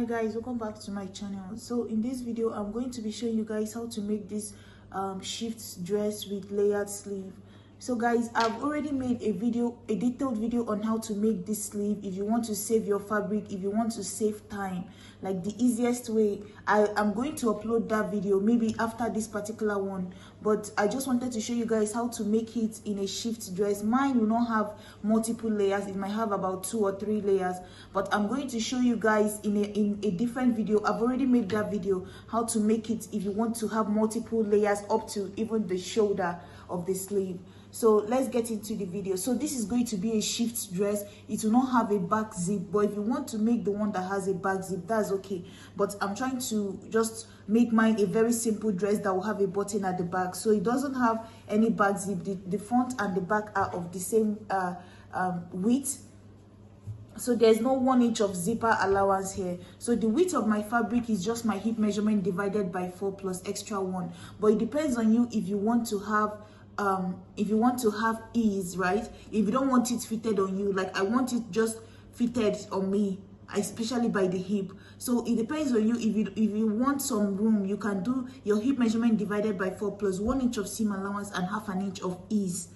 guys, welcome back to my channel. So in this video I'm going to be showing you guys how to make this shift dress with layered sleeve. So guys, I've already made a detailed video on how to make this sleeve. If you want to save your fabric, if you want to save time, like the easiest way, I'm going to upload that video maybe after this particular one, but I just wanted to show you guys how to make it in a shift dress. Mine will not have multiple layers, it might have about 2 or 3 layers, but I'm going to show you guys in a different video. I've already made that video how to make it if you want to have multiple layers up to even the shoulder of the sleeve. So let's get into the video. So this is going to be a shift dress. It will not have a back zip, but if you want to make the one that has a back zip, that's okay. But I'm trying to just make mine a very simple dress that will have a button at the back, so it doesn't have any back zip. The front and the back are of the same width, so there's no 1 inch of zipper allowance here. So the width of my fabric is just my hip measurement divided by 4 plus extra 1, but it depends on you if you want to have ease, right? If you don't want it fitted on you, like I want it just fitted on me, especially by the hip. So it depends on you. If you want some room, you can do your hip measurement divided by 4 plus 1 inch of seam allowance and ½ inch of ease,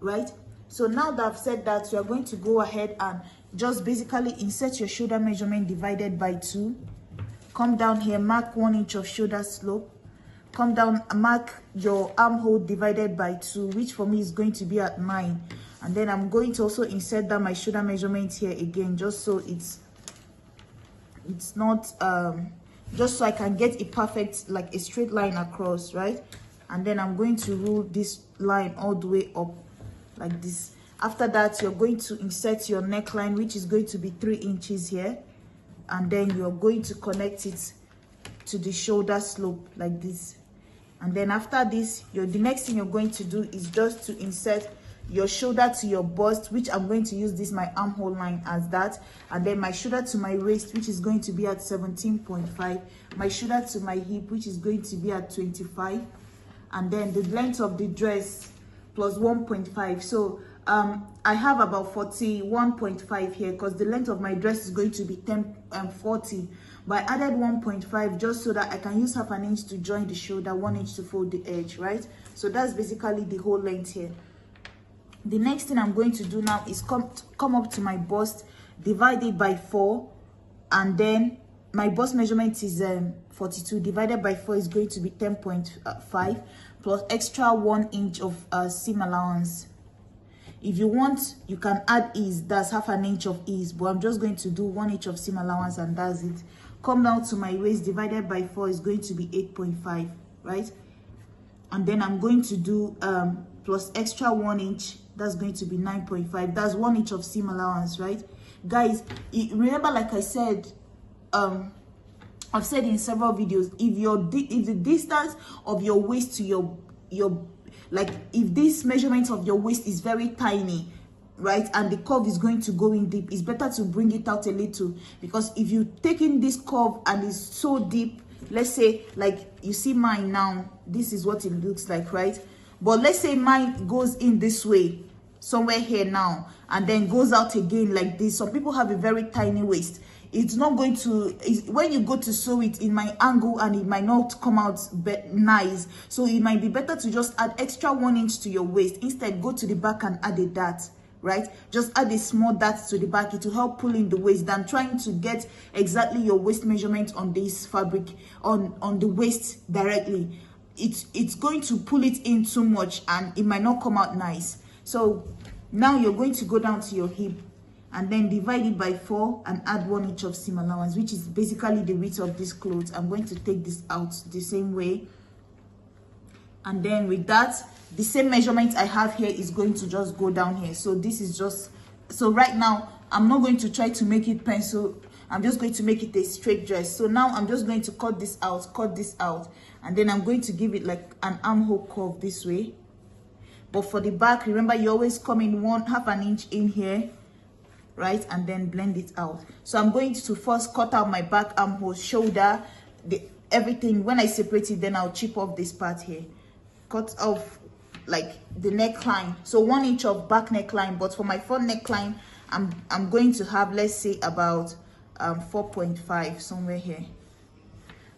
right? So now that I've said that, you are going to go ahead and just basically insert your shoulder measurement divided by 2. Come down here, mark 1 inch of shoulder slope. Come down, mark your armhole divided by 2, which for me is going to be at 9. And then I'm going to also insert down my shoulder measurement here again, just so it's not just so I can get a perfect, like a straight line across, right? And then I'm going to rule this line all the way up like this. After that, you're going to insert your neckline, which is going to be 3 inches here, and then you're going to connect it to the shoulder slope like this. And then after this, the next thing you're going to do is just to insert your shoulder to your bust, which I'm going to use this my armhole line as that, and then my shoulder to my waist, which is going to be at 17.5, my shoulder to my hip, which is going to be at 25, and then the length of the dress plus 1.5. So I have about 41.5 here because the length of my dress is going to be 40, but I added 1.5 just so that I can use ½ inch to join the shoulder, 1 inch to fold the edge, right? So that's basically the whole length here. The next thing I'm going to do now is come up to my bust, divide it by 4, and then my bust measurement is 42 divided by 4 is going to be 10.5 plus extra 1 inch of seam allowance. If you want, you can add ease, that's ½ inch of ease, but I'm just going to do 1 inch of seam allowance and that's it. Come down to my waist, divided by 4 is going to be 8.5, right? And then I'm going to do plus extra 1 inch, that's going to be 9.5. That's 1 inch of seam allowance, right? Guys, remember, like I said, I've said in several videos, if the distance of your waist to your like if this measurement of your waist is very tiny, right, and the curve is going to go in deep, it's better to bring it out a little, because if you take in this curve and it's so deep, let's say like you see mine now, this is what it looks like, right? But let's say mine goes in this way somewhere here now and then goes out again like this. Some people have a very tiny waist. It's not going to, when you go to sew it, in my angle, and it might not come out nice. So it might be better to just add extra 1 inch to your waist. Instead, go to the back and add a dart, right? Just add a small dart to the back. It will help pull in the waist than trying to get exactly your waist measurement on this fabric, on the waist directly. It's going to pull it in too much and it might not come out nice. So now you're going to go down to your hip and then divide it by 4 and add 1 inch of seam allowance, which is basically the width of this clothes. I'm going to take this out the same way, and then with that, the same measurement I have here is going to just go down here. So this is just, so right now I'm not going to try to make it pencil, I'm just going to make it a straight dress. So now I'm just going to cut this out, and then I'm going to give it like an armhole curve this way. But for the back, remember, you always come in ½ inch in here, right, and then blend it out. So I'm going to first cut out my back armhole, shoulder, everything. When I separate it, then I'll chip off this part here, cut off like the neckline. So 1 inch of back neckline, but for my front neckline, I'm going to have, let's say, about 4.5 somewhere here.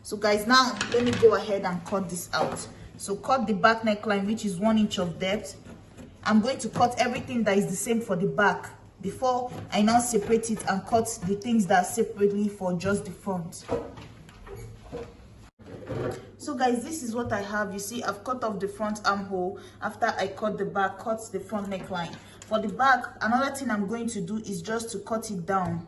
So guys, now let me go ahead and cut this out. So cut the back neckline, which is 1 inch of depth. I'm going to cut everything that is the same for the back before I now separate it and cut the things that are separately for just the front. So guys, this is what I have. You see, I've cut off the front armhole after I cut the back, cut the front neckline. For the back, another thing I'm going to do is just to cut it down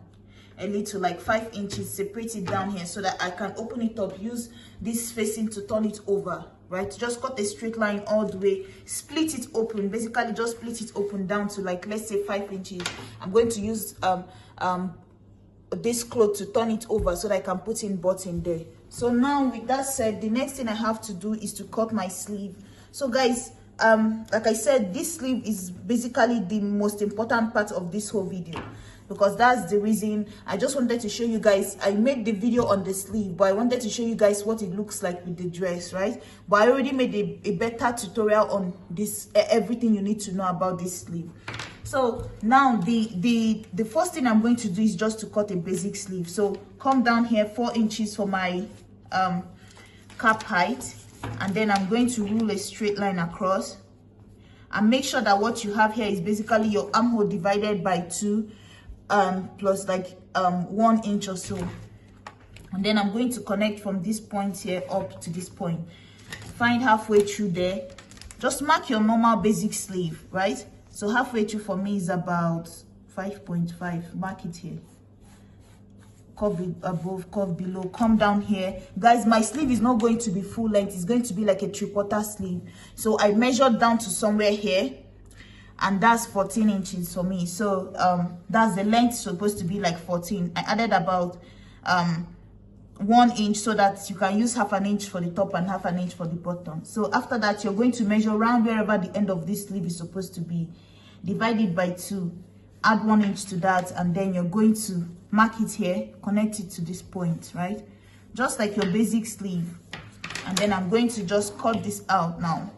a little, like 5 inches, separate it down here so that I can open it up, use this facing to turn it over, right? Just cut a straight line all the way, split it open, basically just split it open down to, like, let's say 5 inches. I'm going to use this cloth to turn it over so that I can put in button there. So now with that said, the next thing I have to do is to cut my sleeve. So guys, like I said, this sleeve is basically the most important part of this whole video, because that's the reason I just wanted to show you guys. I made the video on the sleeve, but I wanted to show you guys what it looks like with the dress, right? But I already made a better tutorial on this, everything you need to know about this sleeve. So now the first thing I'm going to do is just to cut a basic sleeve. So come down here 4 inches for my cap height, and then I'm going to rule a straight line across, and make sure that what you have here is basically your armhole divided by 2 plus like 1 inch or so. And then I'm going to connect from this point here up to this point. Find halfway through there. Just mark your normal basic sleeve, right? So halfway through for me is about 5.5. Mark it here. Curve above, curve below, come down here. Guys, my sleeve is not going to be full length. It's going to be like a 3/4 sleeve. So I measured down to somewhere here, and that's 14 inches for me. So that's the length supposed to be, like 14. I added about 1 inch so that you can use half an inch for the top and half an inch for the bottom. So after that, you're going to measure around wherever the end of this sleeve is supposed to be. Divide it by 2, add 1 inch to that, and then you're going to mark it here, connect it to this point, right? Just like your basic sleeve. And then I'm going to just cut this out now.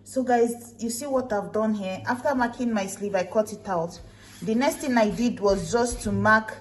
So guys, you see what I've done here? After marking my sleeve, I cut it out. The next thing I did was just to mark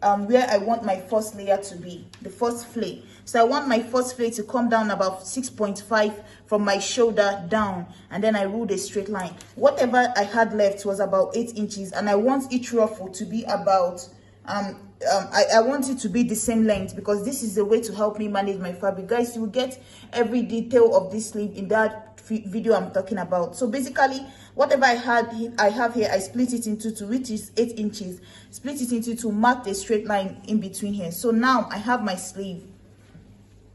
where I want my first layer to be, the first flay. So I want my first flay to come down about 6.5 from my shoulder down, and then I ruled a straight line. Whatever I had left was about 8 inches, and I want each ruffle to be about I want it to be the same length, because this is the way to help me manage my fabric. Guys, you will get every detail of this sleeve in that video I'm talking about. So basically, whatever I have here, I split it into 2, which is 8 inches. Split it into 2, mark a straight line in between here. So now I have my sleeve,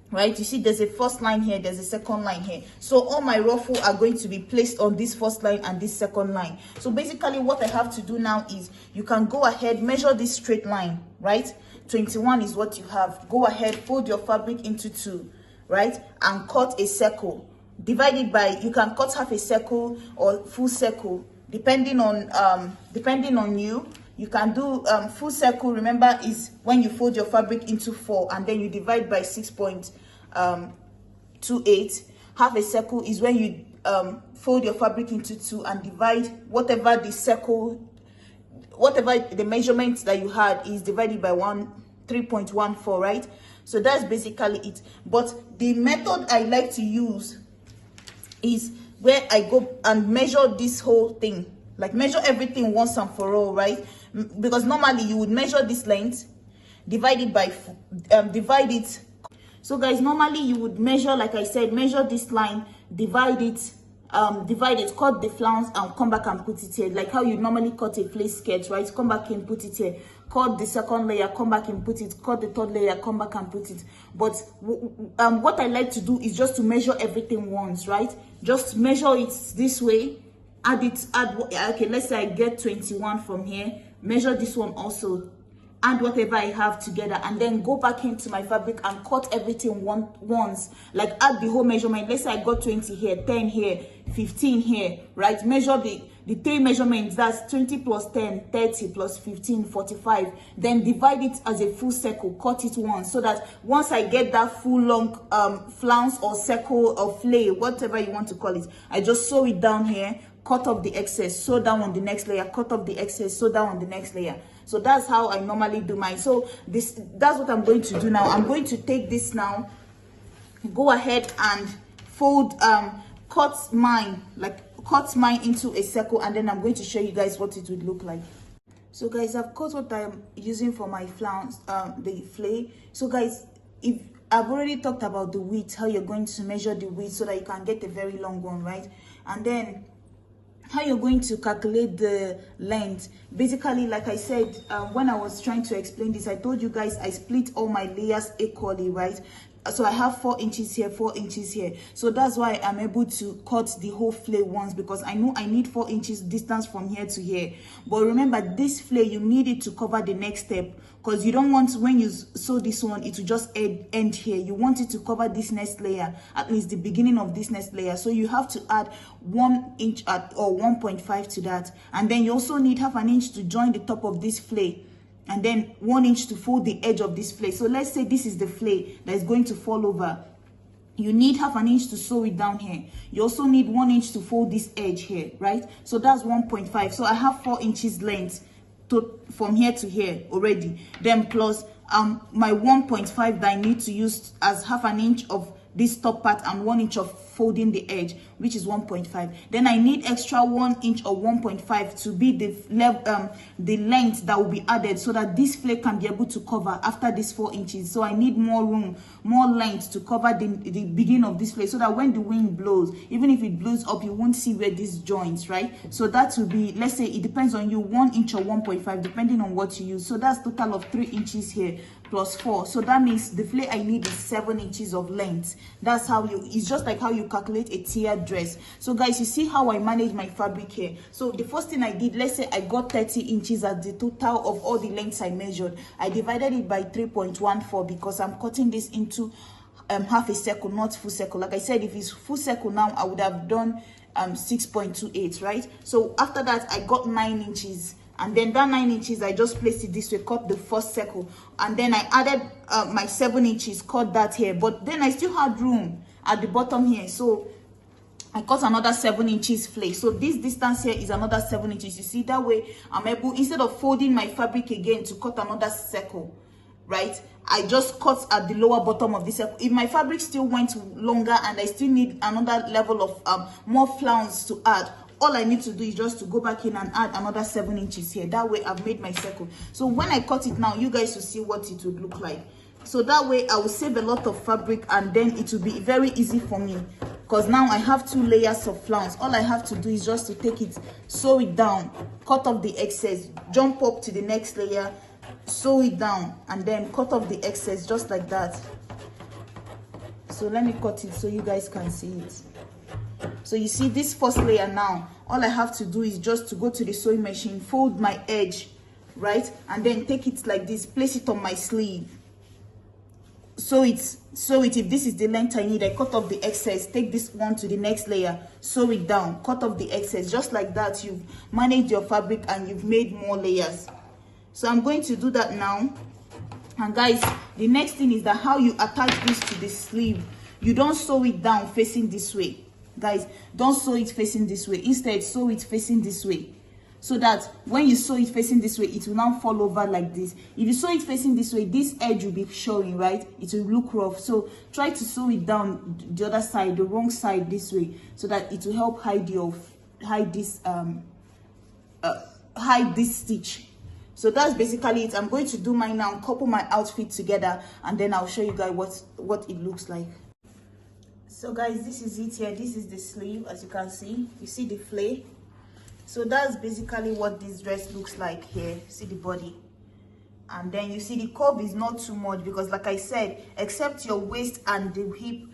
right? You see there's a first line here, there's a second line here. So all my ruffle are going to be placed on this first line and this second line. So basically what I have to do now is, you can go ahead, measure this straight line, right? 21 is what you have. Go ahead, fold your fabric into 2, right? And cut a circle. Divide it by, you can cut half a circle or full circle, depending on you. You can do full circle, remember, is when you fold your fabric into 4 and then you divide by 6.28. Half a circle is when you fold your fabric into 2 and divide whatever the circle, whatever the measurement that you had is divided by 3.14, right? So that's basically it. But the method I like to use is where I go and measure this whole thing, like measure everything once and for all, right? Because normally you would measure this length, divide it by divide it. So guys, normally you would measure, like I said, measure this line, divide it, cut the flounce and come back and put it here, like how you normally cut a flace sketch, right? Come back and put it here, cut the second layer, come back and put it, cut the third layer, come back and put it. But what I like to do is just to measure everything once, right? Just measure it this way, add okay, let's say I get 21 from here, measure this one also, add whatever I have together, and then go back into my fabric and cut everything once, like add the whole measurement. Let's say I got 20 here, 10 here, 15 here, right? Measure the 3 measurements, that's 20 plus 10, 30 plus 15, 45. Then divide it as a full circle, cut it once, so that once I get that full long flounce or circle or flay, whatever you want to call it, I just sew it down here, cut off the excess, sew down on the next layer, cut off the excess, sew down on the next layer. So that's how I normally do mine. So that's what I'm going to do now. I'm going to take this now, go ahead and fold, cut mine into a circle, and then I'm going to show you guys what it would look like. So guys, I've cut what I'm using for my flounce, the flay. So guys, if I've already talked about the width, how you're going to measure the width so that you can get a very long one, right? And then how you're going to calculate the length. Basically, like I said, when I was trying to explain this, I told you guys I split all my layers equally, right? So I have 4 inches here, 4 inches here. So that's why I'm able to cut the whole flay once, because I know I need 4 inches distance from here to here. But remember, this flay, you need it to cover the next step, because you don't want, when you sew this one, it will just end here. You want it to cover this next layer, at least the beginning of this next layer. So you have to add 1 inch or 1.5 to that. And then you also need half an inch to join the top of this flay, and then 1 inch to fold the edge of this flay. So let's say this is the flay that is going to fall over. You need half an inch to sew it down here. You also need 1 inch to fold this edge here, right? So that's 1.5. So I have 4 inches length from here to here already. Then plus my 1.5 that I need to use as half an inch of this top part and 1 inch of folding the edge, which is 1.5. Then I need extra 1 inch or 1.5 to be the length that will be added, so that this flake can be able to cover after this 4 inches. So I need more room, more length to cover the beginning of this flake, so that when the wind blows, even if it blows up, you won't see where this joins, right? So that will be, let's say it depends on you, 1 inch or 1.5 depending on what you use. So that's total of 3 inches here plus 4. So that means the flake I need is 7 inches of length. That's how it's just like how you calculate a tiered dress. So guys, you see how I manage my fabric here. So the first thing I did, let's say I got 30 inches as the total of all the lengths I measured. I divided it by 3.14 because I'm cutting this into half a circle, not full circle. Like I said, if it's full circle now, I would have done 6.28, right? So after that, I got 9 inches. And then that 9 inches, I just placed it this way, cut the first circle. And then I added my 7 inches, cut that here. But then I still had room at the bottom here. So I cut another 7 inches flake. So this distance here is another 7 inches. You see, that way I'm able, instead of folding my fabric again to cut another circle, right? I just cut at the lower bottom of this circle. If my fabric still went longer and I still need another level of more flounce to add, all I need to do is just to go back in and add another 7 inches here. That way I've made my circle. So when I cut it now, you guys will see what it would look like. So that way I will save a lot of fabric, and then it will be very easy for me, because now I have 2 layers of flounce. All I have to do is just to take it, sew it down, cut off the excess, jump up to the next layer, sew it down, and then cut off the excess just like that. So let me cut it so you guys can see it. So you see this first layer now, all I have to do is just to go to the sewing machine, fold my edge, right? And then take it like this, place it on my sleeve. Sew it, if this is the length I need, I cut off the excess, take this one to the next layer, sew it down, cut off the excess. Just like that, you've managed your fabric and you've made more layers. So I'm going to do that now. And guys, the next thing is that how you attach this to the sleeve. You don't sew it down facing this way. Guys, don't sew it facing this way. Instead, sew it facing this way, so that when you sew it facing this way, it will now fall over like this. If you sew it facing this way, this edge will be showing, right? It will look rough. So try to sew it down the other side, the wrong side, this way, so that it will help hide this stitch. So that's basically it. I'm going to do mine now, couple my outfit together, and then I'll show you guys what it looks like. So guys, this is it here. This is the sleeve. As you can see, you see the flay. So that's basically what this dress looks like here. See the body, and then you see the curve is not too much, because like I said, except your waist and the hip,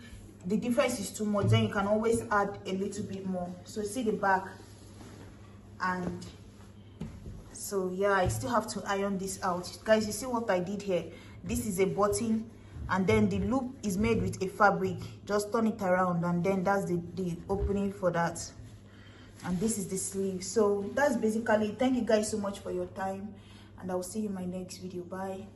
the difference is too much. Then you can always add a little bit more. So see the back, and so yeah, I still have to iron this out. Guys, you see what I did here? This is a button, and then the loop is made with a fabric. Just turn it around, and then that's the opening for that. And this is the sleeve. So that's basically it. Thank you guys so much for your time, and I will see you in my next video. Bye.